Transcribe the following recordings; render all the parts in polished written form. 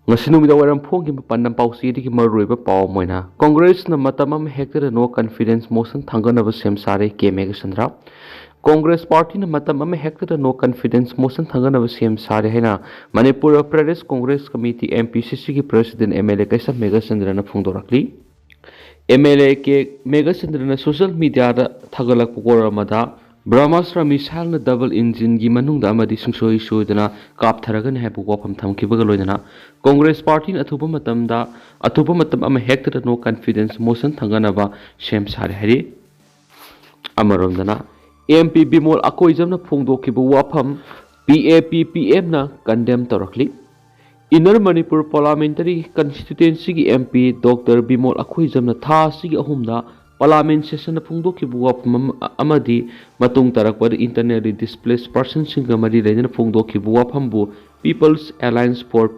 Ngasinumida waram phongi panam pausi digi maruiba paw moina Congress na matamam hector no confidence motion thanganaba sem sare kemega sandra Congress party na matamam hector no confidence motion thanganaba sem sare haina Manipur Pradesh Congress Committee MPCC ki president MLA kaisa mega sandra na phongdorakli MLA ke mega sandra na social media da thagalak pukora mada Brahmastra Missile na double engine gi manungda amadi Sungsoi soidana kaptharagani habu wafam thamkibaga loidana Congress party na athupa matam ama hector no confidence motion thanganaba sem sare hari amaromdana MP bimol akoijam na phongdokibu wafam PAPPM na condemn torakli Inner Manipur Parliamentary Constituency ki MP Dr. Bimol akoijam na tha sigi ahumda Parliament session na phongdokibu wafam amadi matung tarakpad internally displaced persons singa mari leina phongdokibu wafambu People's Alliance for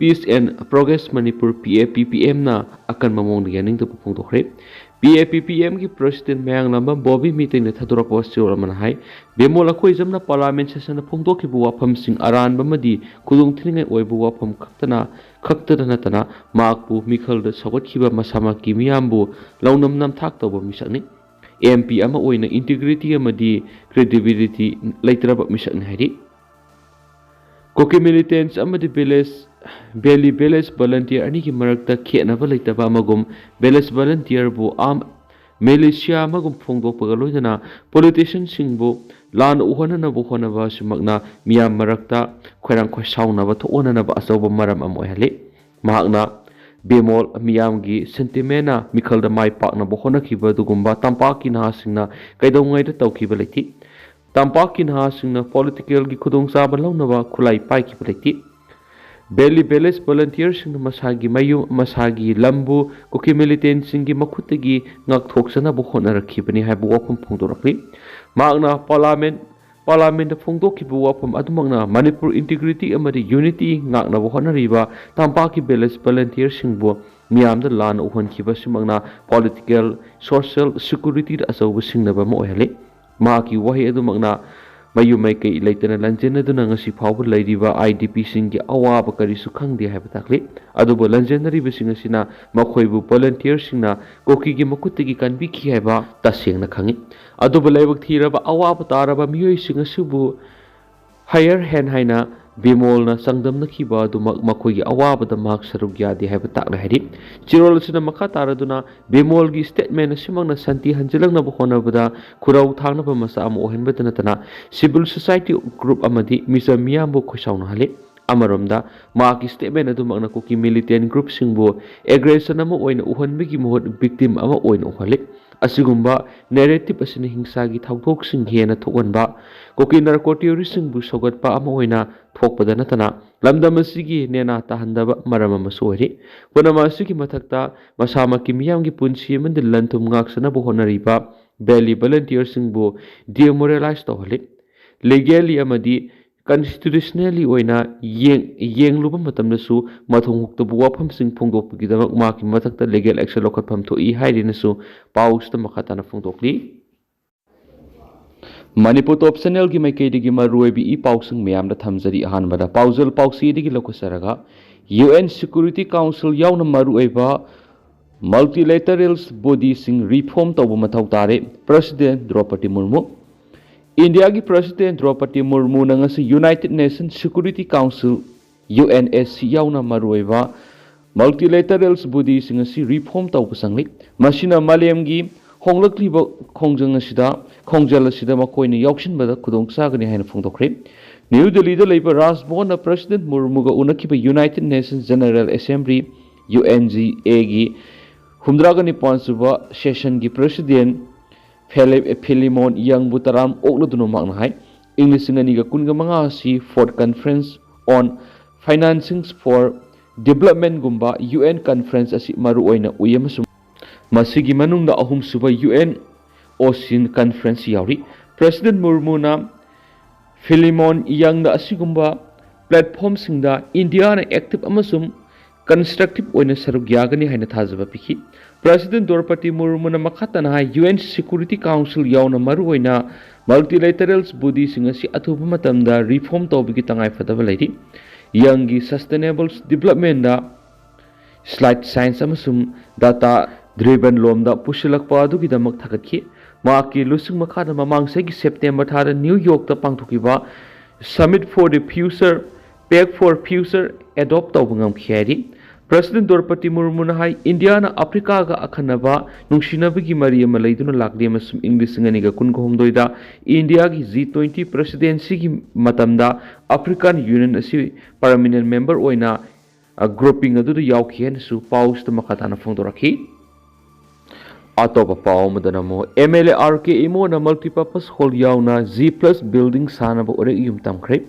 Peace and Progress Manipur PAPPM na akan mamong yaning to phongdokre PAPPM ki president mayang lamba Bobby meeting na thadura posture manahai bemol akoijam na Parliament session na phongdokibu wafam sing aran bamadi kudung thiningai oibu wafam khaktana natana makpu mikhal da sagotkiba masama ki miyambu launam nam thak tawba misakni MP ama oina integrity amadi credibility laitraba misakni hari Kuki militants amadi Belly Village volunteer ani ki marakta khenaba laitaba amagum Village volunteer bu militia amagum phongdok pagaloidana politicians singbu lan uhana bu honaba simagna miyam marakta khoirang khoisauna ba thona na ba asoba maram amoi hali mahakna bemol miyam gi sentimena mikhalda mai pakna bo hona khiba dugumba tampaki na singna kaidongai da tawkiba laiti tampaki na singna political gi khudong sa ba launaba khulai pai ki laiti Belly Village volunteers sing masagi mayu masagi lambu Kuki militant singi makhutagi ngak thoksana bu khona rakhibani haibu wapam phongdorakli magna parliament phongdokibu wapam adumagna Manipur integrity amadi unity ngakna bu khona riba tampaki village volunteers singbu miyamda lan uhon khiba simagna political social security asaw singnaba ma ohale maki wahi adumagna mayu mai kai laitana lanjena duna ngasi phawbu lairiba IDP singi awaba karisu khangde haiba takli adubo lanjenari bisinga sina makhoibu volunteer singna koki gi makutigi kanbi khi haiba tasengna khangi adubo laibak thiraba awaba taraba miyoi singa subu higher hand haina bemol na sangdam na khiba du makhoi gi awaba da mak saruk yadi haiba takla hari chirol sina makha taraduna bemol gi statement na simang na santi hanjilang na bkhona bada khurau thangna ba masa am ohen betana tana civil society group amadi misa miyambo khosauna hale amaromda maki statement adu magna Kuki militant group singbo aggression ama oina uhan bigi mohot victim ama oina uhale asigumba narrative asini hingsa gi thawthok sing hena thokanba Kuki narcotic sing bu sogatpa ama oina thokpada natana lamdam asigi nena tahandaba marama masori punama asigi mathakta masama ki miyam gi punsi mand lantum ngaksana bu honariba belly volunteer sing bu demoralize tohale legally amadi constitutionally oina yengluba matamna su mathong hukta bu wafam sing phongdok gi damak ma ki mathakta legal action lokhatpham thoi hairina su paus ta makhatana phongdokli Manipur top channel gi maikei digi maruibi I pausing miyam da thamjari ahanbada pausal pausi digi lokusaraga UN Security Council yauna maruiba multilateral body sing reform tawbu mathau tare President Draupadi Murmu India ki President Draupadi Murmu nangasi United Nations Security Council UNSC yauna maruiba multilateral body sing asi reform tawbu sangli masina malem gi honglakliba khongjang asida khongjal asida makoina yauksin bada khudong sagani haina phongdokre New Delhi da leiba Rajbhavan na President Murmu ga unakiba United Nations General Assembly UNGA gi humdragani pansuba session gi President Philemon Yang Butaram okluduno makna hai English ngani ga kunga manga si fourth conference on financing for development gumba UN conference asi maru oina uyamasum masigi manungda ahum suba UN Ocean conference yauri President Murmu na Philemon Yang da asigumba platform singda India na active amasum constructive oina saruk yagani haina thajaba pikhi President Draupadi Murmu na makhatana hai UN Security Council yauna maru oina multilateral body singa si athuba matamda reform tawbigi tangai fadaba lairi Younggi sustainable development da slide science amasung data driven lomda pushilakpa adugidamak thakatki maki lusung makhada mamangsegi September thada New York ta pangthokiba Summit for the Future Pact for Future adopt tawbangam khari President Draupadi Murmu na hai India na Africa ga akhanaba nungsinabagi mari ama leiduna lakli amasum English nganiga kungohomdoida India gi G20 presidency gi matamda African Union asi permanent member oina grouping adu yaukhian su paus ta makatana phongdorakhi atoba pau madanamo MLA RK imo na multipurpose hall yauna G+ building sanaba ore yum tamkhre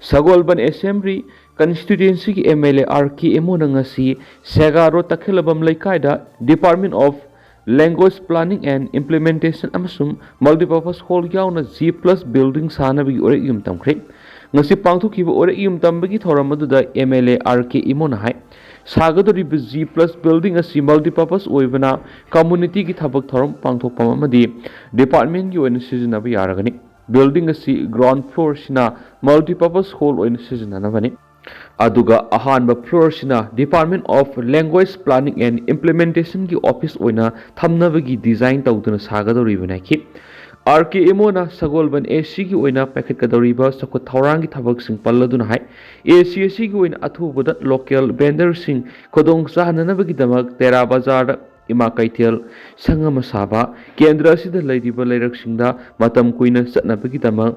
Sagolban Assembly constituency ki MLA RK imo na ngasi Segaro takhilabam laikaida Department of Language Planning and Implementation amasum multipurpose hall yauna G+ building sanaba ore yum tamkhre ngasi pangthokiba ore yum tambagi thoramadu MLA RK imo na hai sagadoriba G+ building asi multipurpose oibana community ki thabak thoram pangthokpam amadi department ki oina sizinaba yaragani building asi ground floor sina multipurpose hall oina sizinanabani aduga ahanba floor sina Department of Language Planning and Implementation ki office oina thamnabagi design tawduna sagadoriba nakhi RKMO na Sagolban AC ki oina packet kadoriba sakot thorang ki thabak sing palladuna hai ACC ki oina athubuda local vendor sing kodong sahananabagi damak Tera Bazar Ima Kaithel Sangama Saba Kendra sida leidiba leirak singda matam kuina satnabagi damak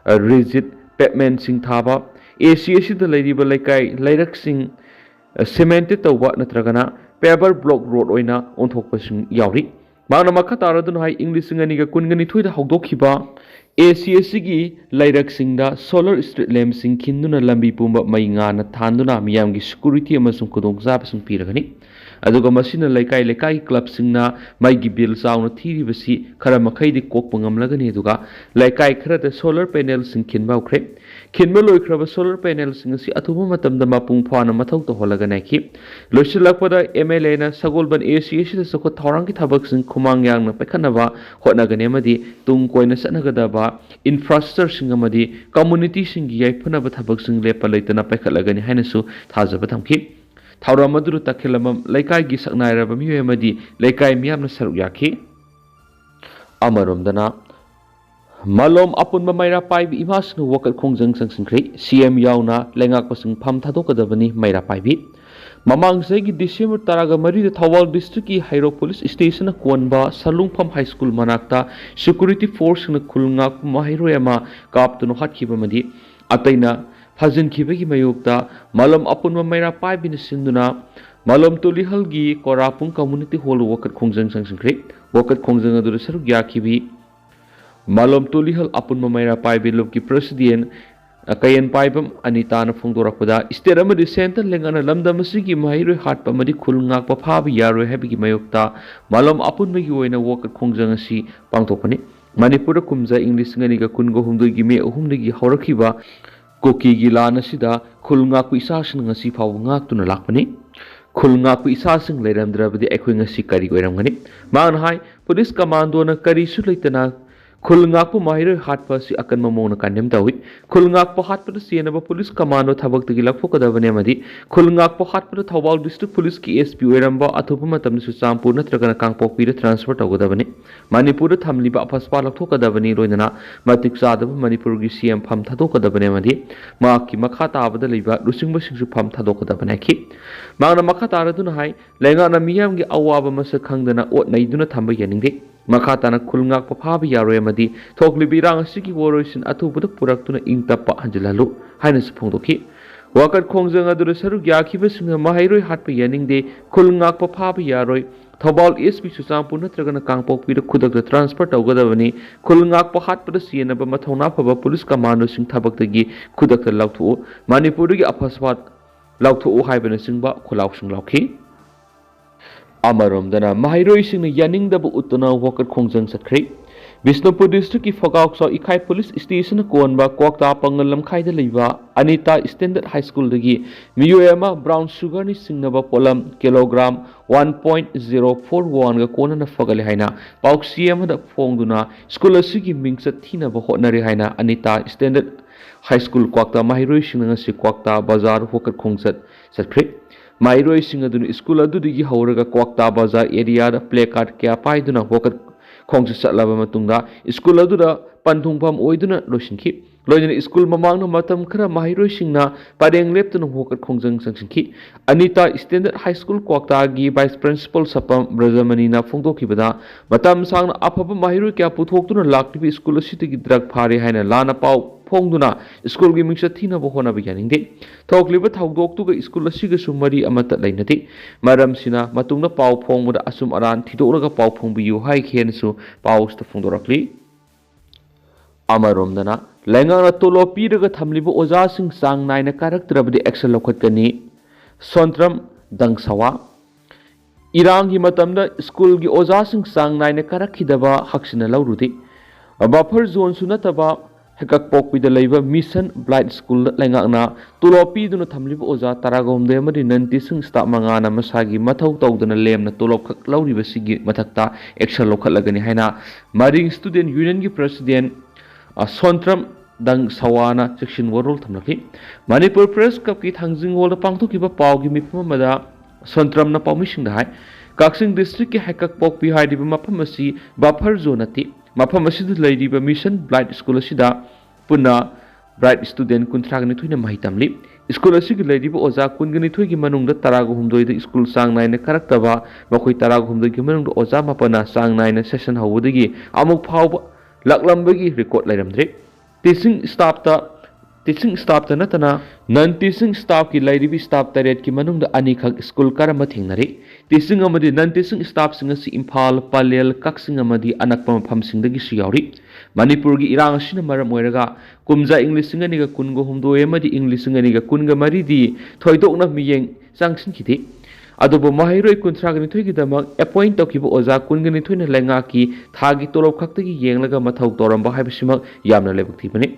rigid pavement sing thaba ACC da leidiba leikai leirak sing cemented tawba natragana paper block road oina onthokpa sing yauri Mana makha taradun hai English nganiga kungani thuida hogdokhiba ACC gi lairak singda solar street lamp sing khinduna lambi pumba mainga na thanduna miyam gi security amasung kodongja sung piragani aduga masina laikai club singna mai gi bill sauna thiri basi khara makhai di kok pangamlagani aduga laikai khara da solar panel sing khinba ukhre khinba loikraba solar panel sing si athuba matamda mapung phana mathau to holaga nakhi loisilakpada MLA na Sagolban ACC da sako thorang ki thabak sing khumang yang na pekhanaba hotnagane amadi tung koina sanagada infrastructure sing amadi community sing gi yaiphanaba thabak sing lepa leitana pekhalagani hainasu thajaba thamki Thauramadu takhilamam laikai gi saknairaba miwe amadi laikai miyamna saruk yakhi amaromdana Malom apun mamayra paibi imas na wakat khongjang sangsingkri CM yauna lengak pasing pham thadokadabani mayra paibi Mamang segi December taraga mari Thawal district ki Hairo police station na konba Salungpham high school manakta security force na khulngak mahiro yama kaptuno hatkiba madi ataina Fazin khibagi mayokta malom apun mamayra paibi na sinduna malom tolihal gi korapung community hall wakat khongjang sangsingkri wakat khongjang adu saruk yakhibi Malom Tulihal apun mamayra paibi lob ki president kayan paibam anita na phongdorakpada state amadi center lengana lamdamasi ki mahiroi hatpa madi khulngak pa phabi yaroi habigi mayokta malom apun magi oina wakat khongjang asi pangthokpani Manipur kumja English ngani ga kungo humdoi gi me ahumni gi haurakhiba Kuki gi lana sida khulngak ku isa sing ngasi phaw ngak tuna lakpani khulngak ku isa sing leiramdrabadi ekhoi ngasi kari goiramgani man hai police commando na kari su leitana Khulngakpo mahiroi hatpa si akan mamona kandem tawi khulngakpo hatpa sienaba police commando thabak tagi lakpho kadabane amadi khulngakpo hatpa Thawal district police ki SP oiramba athupa matam su champur natragana kangpokpi ra transfer tawgadabane Manipur thamliba afaspa lakpho kadabani roinana matik sadaba Manipur gi CM pham thadokadabane amadi ma ki makha tabada leiba rusingba singsu pham thadokadabane ki mangna makha taraduna hai lenga na miyam gi awaba masa khangdana ot naiduna thamba yaningde Makatana khulngak pa phabi yaroi amadi thokli birang asigi woroisin athubuda puraktuna ingtappa hanjilalu haina sphongdoki wakat khongjang adu saruk yakhiba singa mahairoi hatpa yaningde khulngak pa phabi yaroi Thawal SP Suchampur natragana kangpokpi ra khudak transfer tawgadabani khulngak pa hatpa sienaba mathona phaba police commando sing thabaktagi khudak lauthu Manipur gi aphaswat lauthu haibana singba khulaw sing laukhi Amarom dana mahiroi sing yaning dabu utuna wakat khongjang satkri Bisnupur district ki Phagauksa ikai police station konba Kokta Pangalam khaida leiba Anita Standard High School dagi miyuema brown sugar ni singnaba polam kilogram 1.041 ga kona na fagale haina pauksi ama da phongduna school asigi mingsat thina ba hotnari haina Anita Standard High School Kwakta Mahiroi Singasi Kwakta Bazar Hokat Khongset Satri Mahiroi Singadun School Adudi Horaga Kwakta Bazar area placard Kia Paiduna Hokat Khongset Satlaba Matunda School Aduda Panthungpam Oiduna Loshinki Loin School Mamang Matam Kara Mahiroi Singna Padeng Lepton Hokat Khongjang Sangshinki Anita Standard High School Kwakta Gi Vice Principal Sapam Brazamanina Fongdo Kibada Matam Sang Apapa Mahiroi Kia Puthokuna Lakti School City Drug Phare Haina Lana Pau Pongduna School Gaming Satina Bohona beginning day. Talk liver Togdok to School Siga Sumari Amata Lainati Madam Sina Matuna Pau Pong with Asum Aran Titoga Pau Pong Biu High Kensu Paus the Fondorakli Amaromdana Langana Tolo Piraga Tamlibo Ozasing Sang Nine a character of the Excelokatani Sontram Dangsawa Irang Himatamda School Gi Ozasing Sang Nine a Karakidaba Haksina Lauruti a buffer zone Sunataba Hekak Pok with the labor Mission Blight School Langana Tulopi do not Tamlibo Oza Taragom de Marinan Tising Stap Mangana Masagi Matau Togdan a Lem Natolok Lauri Vasigi Matakta Excelokatagani Hana Marine Student Union President Sontram Dang Sawana Section World Tamaki Manipur Press Cup Kit Hanging Wall Pangto Kiba Pau Gimipamada Sontram na Pamishin the High Kaksing District Hekak Pok behind the Mapamasi Bapar Zonati Mapamasi Lady Mission Blight School Sida Puna Bright Student Kuntragani Twin Mahitamli School Sig Lady Oza Kungani Twigi Manungda Tarago Humdo the School Sang Nine Karaktava Makoi Tarago Hum the Gimanung Oza Mapana Sang Nine Session Hawudigi Amuk Pau Laklambagi record Ladamdre Teaching staff the Natana non teaching staff ki lady staff Taret ki Manung the Anikak school Karamatinari Teaching Amadi non teaching staff singasi Impal Palel Kaksing Amadi Anakpam Pam Sing the Gishiori Manipurgi Irang Shinamara Moiraga Kumza English Singaniga Kungo Humdo Emadi English Singaniga Kunga Maridi Toydokna Miyeng Sanction Kitty Adobo Mahiroi Kuntragani Twigidamag appoint Tokibo Oza Kungani Twin Langaki Tagi Toro Kaktagi Yang Laga Matau Toramba Habishima Yamna Lebutipani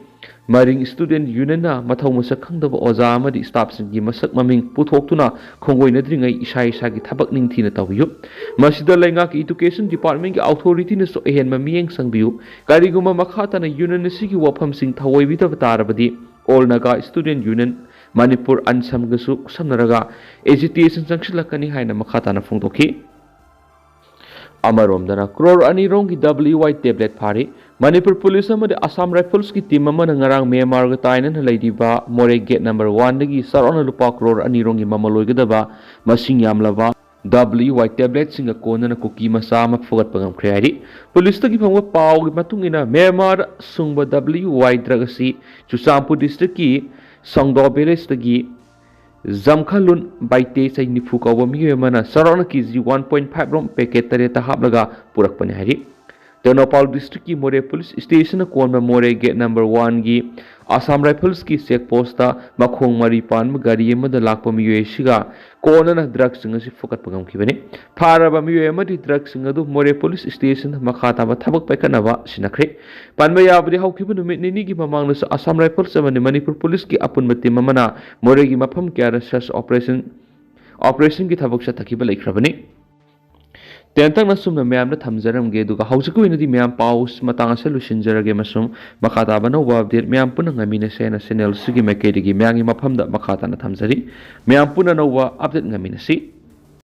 Maring Student Unina Matau Musakang the Oza Madi Staffs and Gimasak Maming Putoktuna Kongoi Nadringa Ishai Sagi Tabak Nintina Tawiyu Masida Langaki Education Department Authority Niso Ehen Mamiang Sangbiu Kariguma Makatana Unisiki Wapam Sing Tawai Vita Tarabadi All Naga Student Union Manipur Ansam Gasu Samnaraga Agitation Sankshilakani Haina Makatana Fungtoki Amaromdana Crore Anirongi WY tablet party Manipur Police Amadi Assam Rifles ki team Mamanangarang Myanmar Gatainan Ladiba More Gate number 1 Dagi Sarona Lupa Crore Anirongi Mamaloigadaba Masing Yamlava WY tablet Singa Kona Kuki Macha Mafugat Pagam Creati Police Taki Pangwa Pau Matungina Myanmar Sungba WY Dragasi Chusampu District ki Songdo Beres Tagi Zamkhalun Baite Sai Nifuka Wami Mana Sarona Kizi 1.5 rom packet Tareta Hablaga Purak Panari Tenopal District ki More Police Station Konma More Gate number 1 gi Assam Rifles ki check posta Makhong Maripan Gari Mada Lakpa Miyo Shiga Kona drugs Singasi Fukat Pagam Kibane Paraba Miyo Madi drugs Singadu More Police Station Makata Tabak Pakanava Sinakre Panmaya Abdi Hawkiban Nini Mamang Assam Rifles and Manipur Police ki Apun Mati Mamana More gi Mapam Kara Search Operation ki Tabak Satakiba Lake Rabani Tentang nasum na mayam na thamjaram ge duga hausiku inadi mayam paus matang solution jarage masum makata bana wabdir mayam puna ngamina sena senel sugi mekedi gi mayang maphamda makata na thamjari mayam puna nowa update ngamina si